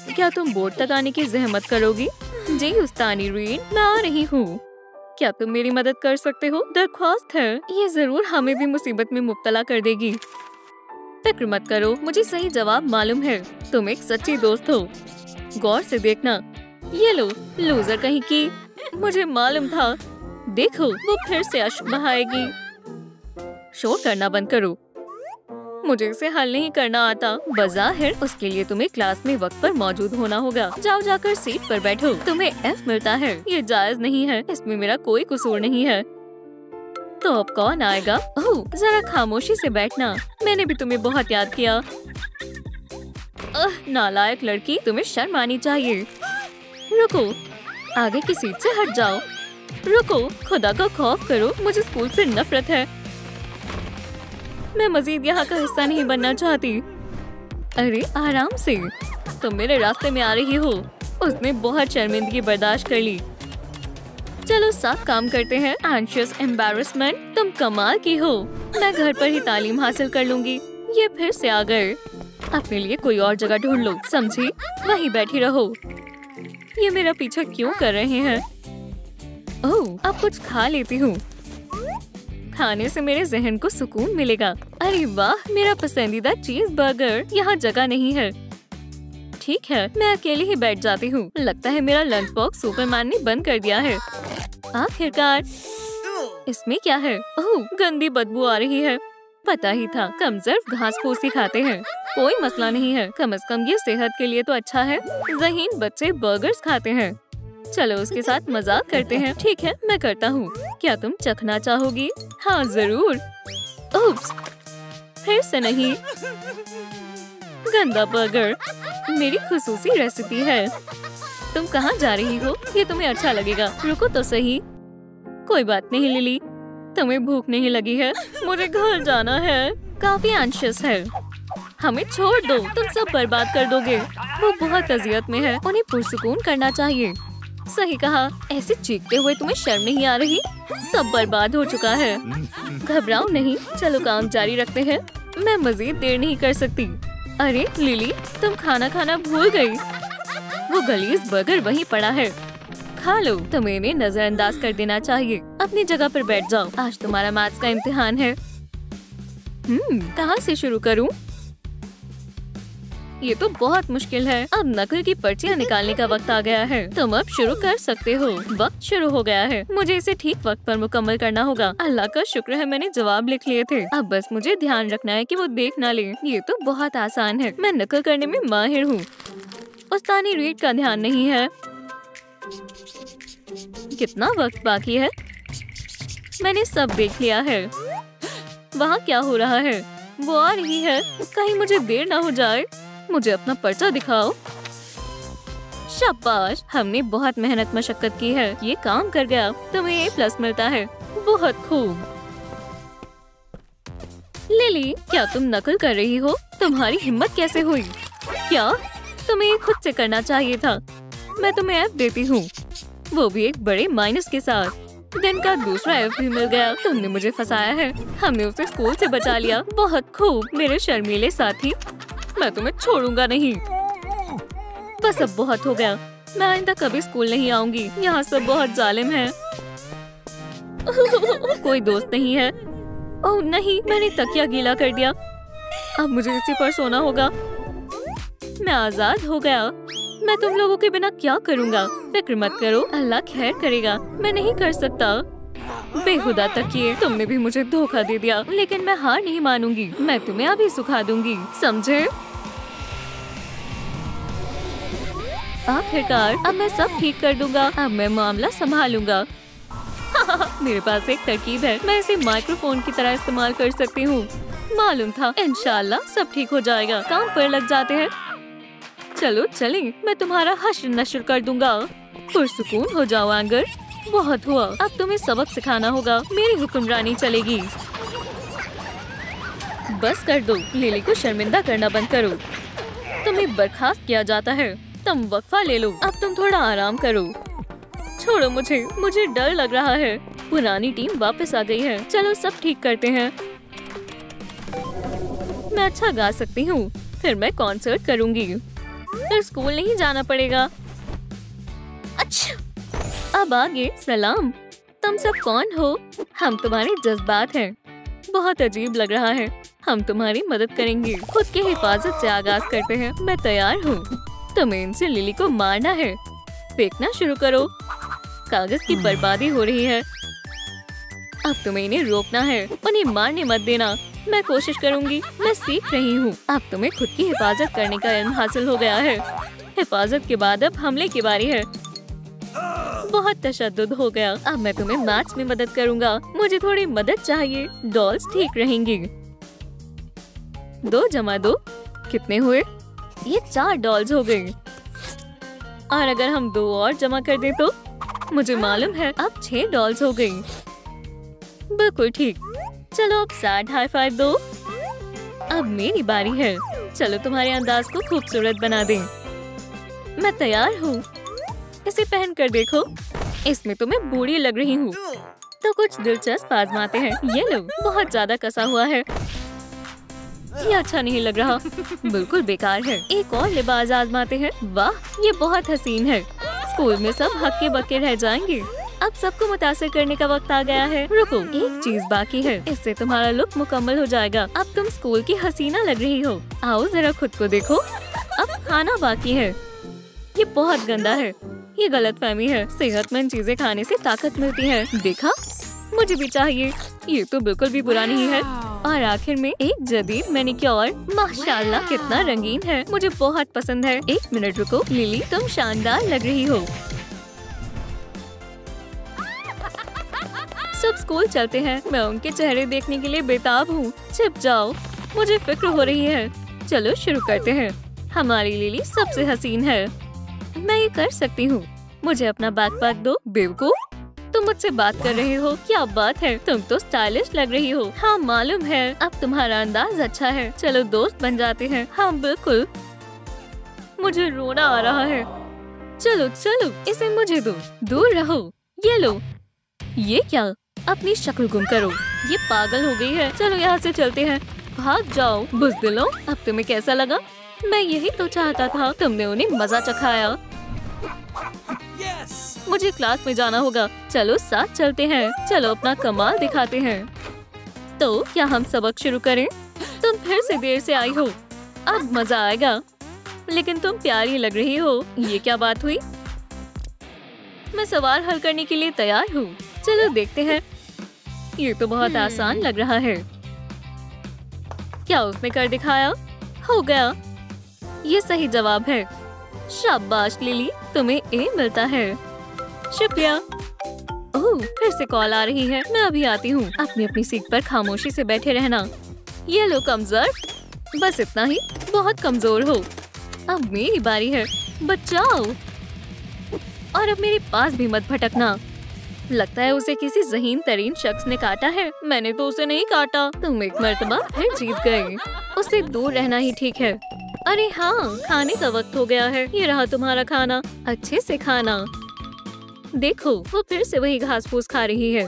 क्या तुम बोर्ड तक आने की जहमत करोगी? जी उस्तानी रीन, मैं आ रही हूँ। क्या तुम मेरी मदद कर सकते हो? दरख्वास्त है। ये जरूर हमें भी मुसीबत में मुब्तला कर देगी। फिक्र मत करो, मुझे सही जवाब मालूम है। तुम एक सच्ची दोस्त हो। गौर से देखना। ये लो, लूजर कहीं की। मुझे मालूम था। देखो, वो फिर से अश्क बहाएगी। शोर करना बंद करो। मुझे इसे हल नहीं करना आता। बज़ाहिर उसके लिए तुम्हें क्लास में वक्त पर मौजूद होना होगा। जाओ जाकर सीट पर बैठो। तुम्हें F मिलता है। ये जायज नहीं है। इसमें मेरा कोई कसूर नहीं है। तो अब कौन आएगा? ओह, जरा खामोशी से बैठना। मैंने भी तुम्हें बहुत याद किया। नालायक लड़की, तुम्हें शर्म आनी चाहिए। रुको, आगे की सीट से हट जाओ। रुको, खुदा का खौफ करो, मुझे स्कूल से नफरत है। मैं मजीद यहाँ का हिस्सा नहीं बनना चाहती। अरे आराम से, तुम मेरे रास्ते में आ रही हो। उसने बहुत शर्मिंदगी बर्दाश्त कर ली। चलो साथ काम करते हैं। एंशियस एम्बैरेसमेंट, तुम कमाल की हो। मैं घर पर ही तालीम हासिल कर लूंगी। ये फिर से आ गए। अपने लिए कोई और जगह ढूंढ लो, समझी? वहीं बैठी रहो। ये मेरा पीछा क्यों कर रहे हैं? ओह, अब कुछ खा लेती हूँ। खाने से मेरे जहन को सुकून मिलेगा। अरे वाह, मेरा पसंदीदा चीज बर्गर। यहाँ जगह नहीं है। ठीक है, मैं अकेले ही बैठ जाती हूँ। लगता है मेरा लंच बॉक्स सुपरमैन ने बंद कर दिया है। आखिरकार। इसमें क्या है? ओह, गंदी बदबू आ रही है। पता ही था, कमजोर घास फूस ही खाते हैं। कोई मसला नहीं है, कम से कम ये सेहत के लिए तो अच्छा है। ज़हीन बच्चे बर्गर्स खाते हैं। चलो उसके साथ मजाक करते हैं। ठीक है, मैं करता हूँ। क्या तुम चखना चाहोगी? हाँ जरूर। उप्स, फिर से नहीं। गंदा बर्गर, मेरी खुसूसी रेसिपी है। तुम कहाँ जा रही हो? ये तुम्हें अच्छा लगेगा। रुको तो सही। कोई बात नहीं लिली, तुम्हें भूख नहीं लगी है? मुझे घर जाना है। काफी एंशियस है। हमें छोड़ दो, तुम सब बर्बाद कर दोगे। वो बहुत अजियत में है, उन्हें पुरसुकून करना चाहिए। सही कहा। ऐसे चीखते हुए तुम्हें शर्म नहीं आ रही? सब बर्बाद हो चुका है। घबराओ नहीं, चलो काम जारी रखते हैं। मैं मजीद देर नहीं कर सकती। अरे लिली, तुम खाना खाना भूल गई। वो गलीज बर्गर वहीं पड़ा है। खा लो, तुम्हें इन्हें नजरअंदाज कर देना चाहिए। अपनी जगह पर बैठ जाओ। आज तुम्हारा मैथ्स का इम्तिहान है। कहाँ से शुरू करूँ? ये तो बहुत मुश्किल है। अब नकल की पर्चियाँ निकालने का वक्त आ गया है। तुम अब शुरू कर सकते हो। वक्त शुरू हो गया है। मुझे इसे ठीक वक्त पर मुकम्मल करना होगा। अल्लाह का शुक्र है मैंने जवाब लिख लिए थे। अब बस मुझे ध्यान रखना है कि वो देख ना ले। ये तो बहुत आसान है। मैं नकल करने में माहिर हूँ। उस्तानी रीड का ध्यान नहीं है। कितना वक्त बाकी है? मैंने सब देख लिया है। वहाँ क्या हो रहा है? वो आ रही है। कहीं मुझे देर ना हो जाए। मुझे अपना पर्चा दिखाओ। शाबाश, हमने बहुत मेहनत मशक्कत की है। ये काम कर गया। तुम्हें A+ मिलता है। बहुत खूब। लिली, क्या तुम नकल कर रही हो? तुम्हारी हिम्मत कैसे हुई? क्या तुम्हें खुद से करना चाहिए था। मैं तुम्हें F देती हूँ, वो भी एक बड़े माइनस के साथ। दिन का दूसरा F भी मिल गया। तुमने मुझे फंसाया है। हमने उसे स्कूल से बचा लिया। बहुत खूब मेरे शर्मीले साथी। मैं तुम्हें छोड़ूंगा नहीं। बस अब बहुत हो गया। मैं आइंदा कभी स्कूल नहीं आऊंगी। यहाँ सब बहुत जालिम है। कोई दोस्त नहीं है। ओह नहीं, मैंने तकिया गीला कर दिया। अब मुझे इसी पर सोना होगा। मैं आजाद हो गया। मैं तुम लोगों के बिना क्या करूँगा? फिक्र मत करो, अल्लाह खैर करेगा। मैं नहीं कर सकता। बेहुदा तकिए, तुमने भी मुझे धोखा दे दिया। लेकिन मैं हार नहीं मानूंगी। मैं तुम्हें अभी सुखा दूंगी, समझे? आखिरकार अब मैं सब ठीक कर दूंगा। अब मैं मामला संभालूंगा। मेरे पास एक तरकीब है। मैं इसे माइक्रोफोन की तरह इस्तेमाल कर सकती हूँ। मालूम था। इंशाल्लाह सब ठीक हो जाएगा। काम पर लग जाते हैं। चलो चलें, मैं तुम्हारा हश्र नश्र कर दूंगा। पुरसुकून हो जाओ एंगर। बहुत हुआ। अब तुम्हें सबक सिखाना होगा। मेरी हुक्मरानी चलेगी। बस कर दो। लिली को शर्मिंदा करना बंद करो। तुम्हें बर्खास्त किया जाता है। तुम वक्फा ले लो। अब तुम थोड़ा आराम करो। छोड़ो मुझे डर लग रहा है। पुरानी टीम वापस आ गई है। चलो सब ठीक करते हैं। मैं अच्छा गा सकती हूँ। फिर मैं कॉन्सर्ट करूँगी। फिर स्कूल नहीं जाना पड़ेगा। अच्छा, अब आगे सलाम। तुम सब कौन हो? हम तुम्हारे जज्बात हैं। बहुत अजीब लग रहा है। हम तुम्हारी मदद करेंगे। खुद की हिफाजत से आगाज करते हैं। मैं तैयार हूँ। तुम्हें इनसे लिली को मारना है। फेंकना शुरू करो। कागज की बर्बादी हो रही है। अब तुम्हें इन्हें रोकना है। उन्हें मारने मत देना। मैं कोशिश करूंगी। मैं सीख रही हूँ। अब तुम्हें खुद की हिफाजत करने का इल्म हासिल हो गया है। हिफाजत के बाद अब हमले की बारी है। बहुत तशद्दुद हो गया। अब मैं तुम्हें मैथ्स में मदद करूंगा। मुझे थोड़ी मदद चाहिए। डॉल्स ठीक रहेंगी। 2 + 2 कितने हुए? ये 4 डॉल्स हो गए। और अगर हम 2 और जमा कर दें तो? मुझे मालूम है अब 6 डॉल्स हो गई। बिल्कुल ठीक। चलो अब सैड हाई फाइव दो। अब मेरी बारी है। चलो तुम्हारे अंदाज को खूबसूरत बना दें। मैं तैयार हूँ। इसे पहन कर देखो। इसमें तुम्हें बूढ़ी लग रही हूँ। तो कुछ दिलचस्प आजमाते हैं। ये लो, बहुत ज्यादा कसा हुआ है। ये अच्छा नहीं लग रहा। बिल्कुल बेकार है। एक और लिबास आजमाते हैं। वाह, ये बहुत हसीन है। स्कूल में सब हक्के बक्के रह जाएंगे। अब सबको मुतासिर करने का वक्त आ गया है। रुको, एक चीज बाकी है। इससे तुम्हारा लुक मुकम्मल हो जाएगा। अब तुम स्कूल की हसीना लग रही हो। आओ जरा खुद को देखो। अब खाना बाकी है। ये बहुत गंदा है। ये गलतफहमी है। सेहतमंद चीजें खाने से ताकत मिलती है। देखा, मुझे भी चाहिए। ये तो बिल्कुल भी बुरा नहीं है। और आखिर में एक जदीद मैनिक्योर। माशाल्लाह कितना रंगीन है। मुझे बहुत पसंद है। 1 मिनट रुको। लिली, तुम शानदार लग रही हो। सब स्कूल चलते हैं। मैं उनके चेहरे देखने के लिए बेताब हूँ। छिप जाओ, मुझे फिक्र हो रही है। चलो शुरू करते हैं। हमारी लिली सबसे हसीन है। मैं ये कर सकती हूँ। मुझे अपना बैकपैक दो। बेवकूफ, तुम मुझसे बात कर रहे हो? क्या बात है, तुम तो स्टाइलिश लग रही हो। हाँ मालूम है। अब तुम्हारा अंदाज अच्छा है। चलो दोस्त बन जाते हैं। हाँ बिल्कुल। मुझे रोना आ रहा है। चलो चलो, इसे मुझे दो। दूर रहो। ये लो। ये क्या? अपनी शक्ल गुम करो। ये पागल हो गई है। चलो यहाँ से चलते हैं। भाग जाओ बुज़दिलों। अब तुम्हें कैसा लगा? मैं यही तो चाहता था। तुमने उन्हें मजा चखाया। Yes! मुझे क्लास में जाना होगा। चलो साथ चलते हैं। चलो अपना कमाल दिखाते हैं। तो क्या हम सबक शुरू करें? तुम फिर से देर से आई हो। अब मजा आएगा। लेकिन तुम प्यारी लग रही हो। ये क्या बात हुई? मैं सवाल हल करने के लिए तैयार हूँ। चलो देखते हैं। ये तो बहुत आसान लग रहा है। क्या उसने कर दिखाया? हो गया। ये सही जवाब है। शाबाश लिली, तुम्हें ए मिलता है। शुक्रिया। ओह, फिर से कॉल आ रही है। मैं अभी आती हूँ। अपनी अपनी सीट पर खामोशी से बैठे रहना। ये लो कमजोर। बस इतना ही। बहुत कमजोर हो। अब मेरी बारी है। बचाओ। और अब मेरे पास भी मत भटकना। लगता है उसे किसी ज़हीन तरीन शख्स ने काटा है। मैंने तो उसे नहीं काटा। तुम एक मर्तबा फिर जीत गए। उससे दूर रहना ही ठीक है। अरे हाँ, खाने का वक्त हो गया है। ये रहा तुम्हारा खाना। अच्छे से खाना। देखो, वो फिर से वही घास फूस खा रही है।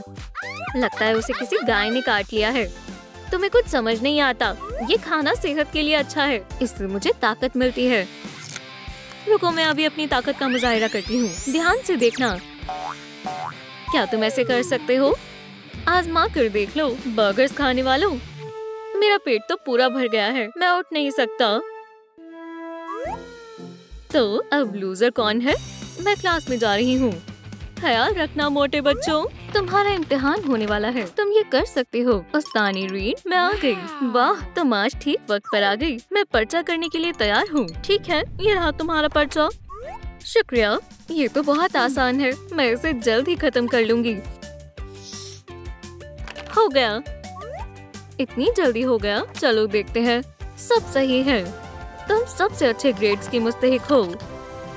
लगता है उसे किसी गाय ने काट लिया है। तुम्हें कुछ समझ नहीं आता। ये खाना सेहत के लिए अच्छा है। इससे मुझे ताकत मिलती है। रुको, मैं अभी अपनी ताकत का मुजाहिरा करती हूँ। ध्यान से देखना। क्या तुम ऐसे कर सकते हो? आजमा कर देख लो। बर्गर्स खाने वालों, मेरा पेट तो पूरा भर गया है। मैं उठ नहीं सकता। तो अब लूजर कौन है? मैं क्लास में जा रही हूँ। ख्याल रखना मोटे बच्चों, तुम्हारा इम्तिहान होने वाला है। तुम ये कर सकते हो। उस्तानी रीड, मैं आ गई। वाह, तुम आज ठीक वक्त पर आ गई। मैं पर्चा करने के लिए तैयार हूँ। ठीक है, ये रहा तुम्हारा पर्चा। शुक्रिया। ये तो बहुत आसान है। मैं इसे जल्द ही खत्म कर लूंगी। हो गया। इतनी जल्दी हो गया। चलो देखते हैं। सब सही है। तुम सबसे अच्छे ग्रेड्स की मुस्तहिक हो।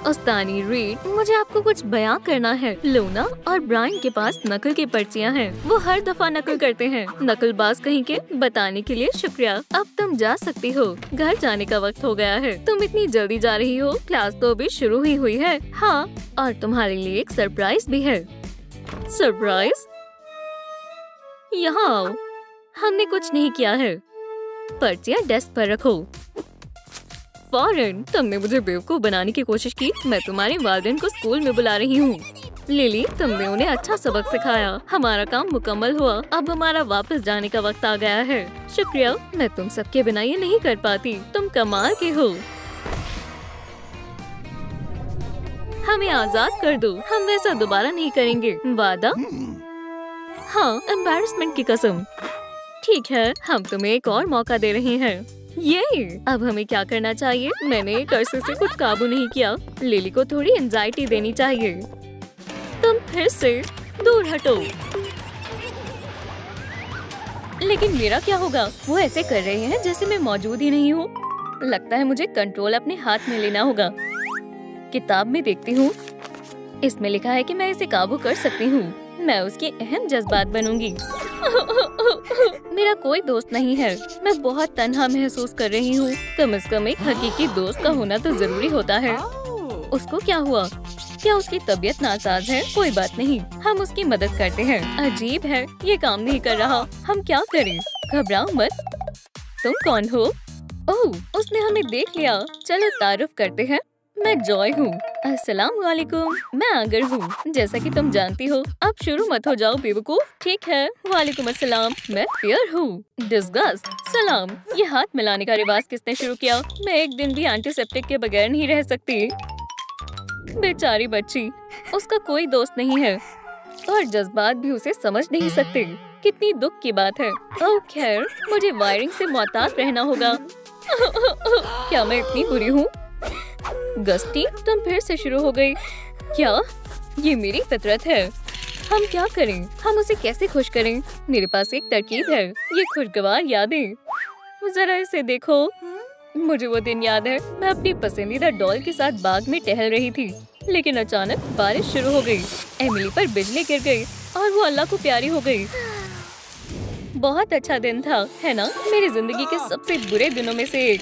उस्तानी रीड, मुझे आपको कुछ बयां करना है। लूना और ब्रायन के पास नकल की पर्चियां हैं। वो हर दफा नकल करते हैं। नकलबाज कहीं के। बताने के लिए शुक्रिया। अब तुम जा सकती हो। घर जाने का वक्त हो गया है। तुम इतनी जल्दी जा रही हो? क्लास तो अभी शुरू ही हुई है। हाँ, और तुम्हारे लिए एक सरप्राइज भी है। सरप्राइज? यहाँ आओ। हमने कुछ नहीं किया है। पर्चियां डेस्क पर रखो। फौरन, तुमने मुझे बेवकूफ बनाने की कोशिश की। मैं तुम्हारे वालिदैन को स्कूल में बुला रही हूँ। लिली, तुमने उन्हें अच्छा सबक सिखाया। हमारा काम मुकम्मल हुआ। अब हमारा वापस जाने का वक्त आ गया है। शुक्रिया। मैं तुम सबके बिना ये नहीं कर पाती। तुम कमाल के हो। हमें आजाद कर दो। हम वैसा दोबारा नहीं करेंगे। वादा? हाँ, एम्बैरसमेंट की कसम। ठीक है, हम तुम्हें एक और मौका दे रहे हैं। ये अब हमें क्या करना चाहिए? मैंने एक अरसे से कुछ काबू नहीं किया। लिली को थोड़ी एंजाइटी देनी चाहिए। तुम फिर से दूर हटो। लेकिन मेरा क्या होगा? वो ऐसे कर रहे हैं जैसे मैं मौजूद ही नहीं हूँ। लगता है मुझे कंट्रोल अपने हाथ में लेना होगा। किताब में देखती हूँ। इसमें लिखा है कि मैं इसे काबू कर सकती हूँ। मैं उसकी अहम जज्बात बनूंगी। मेरा कोई दोस्त नहीं है। मैं बहुत तन्हा महसूस कर रही हूँ। कम से कम एक हकीकी दोस्त का होना तो जरूरी होता है। उसको क्या हुआ? क्या उसकी तबीयत नासाज है? कोई बात नहीं, हम उसकी मदद करते हैं। अजीब है, ये काम नहीं कर रहा। हम क्या करें? घबराओ मत। तुम कौन हो? ओह, उसने हमें देख लिया। चलो तारुफ करते हैं। मैं जॉय हूँ। अस्सलाम वालेकुम। मैं आगर हूँ। जैसा कि तुम जानती हो। अब शुरू मत हो जाओ बेवकूफ। ठीक है, वालेकुम अस्सलाम। मैं फियर हूँ। डिस्गस्ट। सलाम। ये हाथ मिलाने का रिवाज किसने शुरू किया? मैं एक दिन भी एंटीसेप्टिक के बगैर नहीं रह सकती। बेचारी बच्ची, उसका कोई दोस्त नहीं है और जज्बात भी उसे समझ नहीं सकते। कितनी दुख की बात है। ओह खैर, मुझे वायरिंग से मोहतात रहना होगा। क्या मैं इतनी बुरी हूँ? गस्टी, तुम फिर से शुरू हो गई। क्या? ये मेरी फितरत है। हम क्या करें? हम उसे कैसे खुश करें? मेरे पास एक तरकीब है। ये खुशगवार यादें। जरा इसे देखो। मुझे वो दिन याद है, मैं अपनी पसंदीदा डॉल के साथ बाग में टहल रही थी, लेकिन अचानक बारिश शुरू हो गई। एमिली पर बिजली गिर गई और वो अल्लाह को प्यारी हो गई। बहुत अच्छा दिन था, है ना? मेरी जिंदगी के सबसे बुरे दिनों में से एक।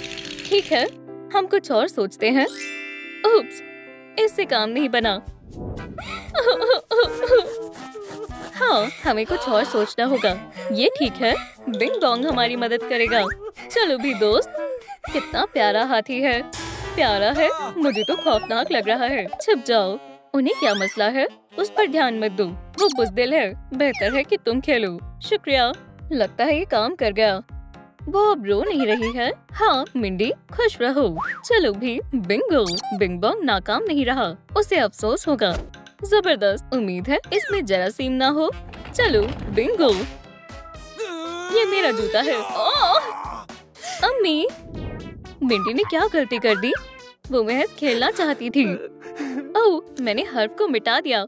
ठीक है, हम कुछ और सोचते हैं। उप्स, इससे काम नहीं बना। हाँ, हमें कुछ और सोचना होगा। ये ठीक है, बिंग डोंग हमारी मदद करेगा। चलो भी दोस्त। कितना प्यारा हाथी है। प्यारा है? मुझे तो खौफनाक लग रहा है। छिप जाओ। उन्हें क्या मसला है? उस पर ध्यान मत दो, वो बुज़दिल है। बेहतर है कि तुम खेलो। शुक्रिया, लगता है ये काम कर गया। वो अब रो नहीं रही है। हाँ मिंडी, खुश रहो। चलो भी, बिंगो। बिंग बोंग नाकाम नहीं रहा, उसे अफसोस होगा। जबरदस्त, उम्मीद है इसमें जरासीम ना हो। चलो बिंगो। ये मेरा जूता है। अम्मी, मिंडी ने क्या गलती कर दी? वो महज खेलना चाहती थी। ओह, मैंने हर्फ को मिटा दिया।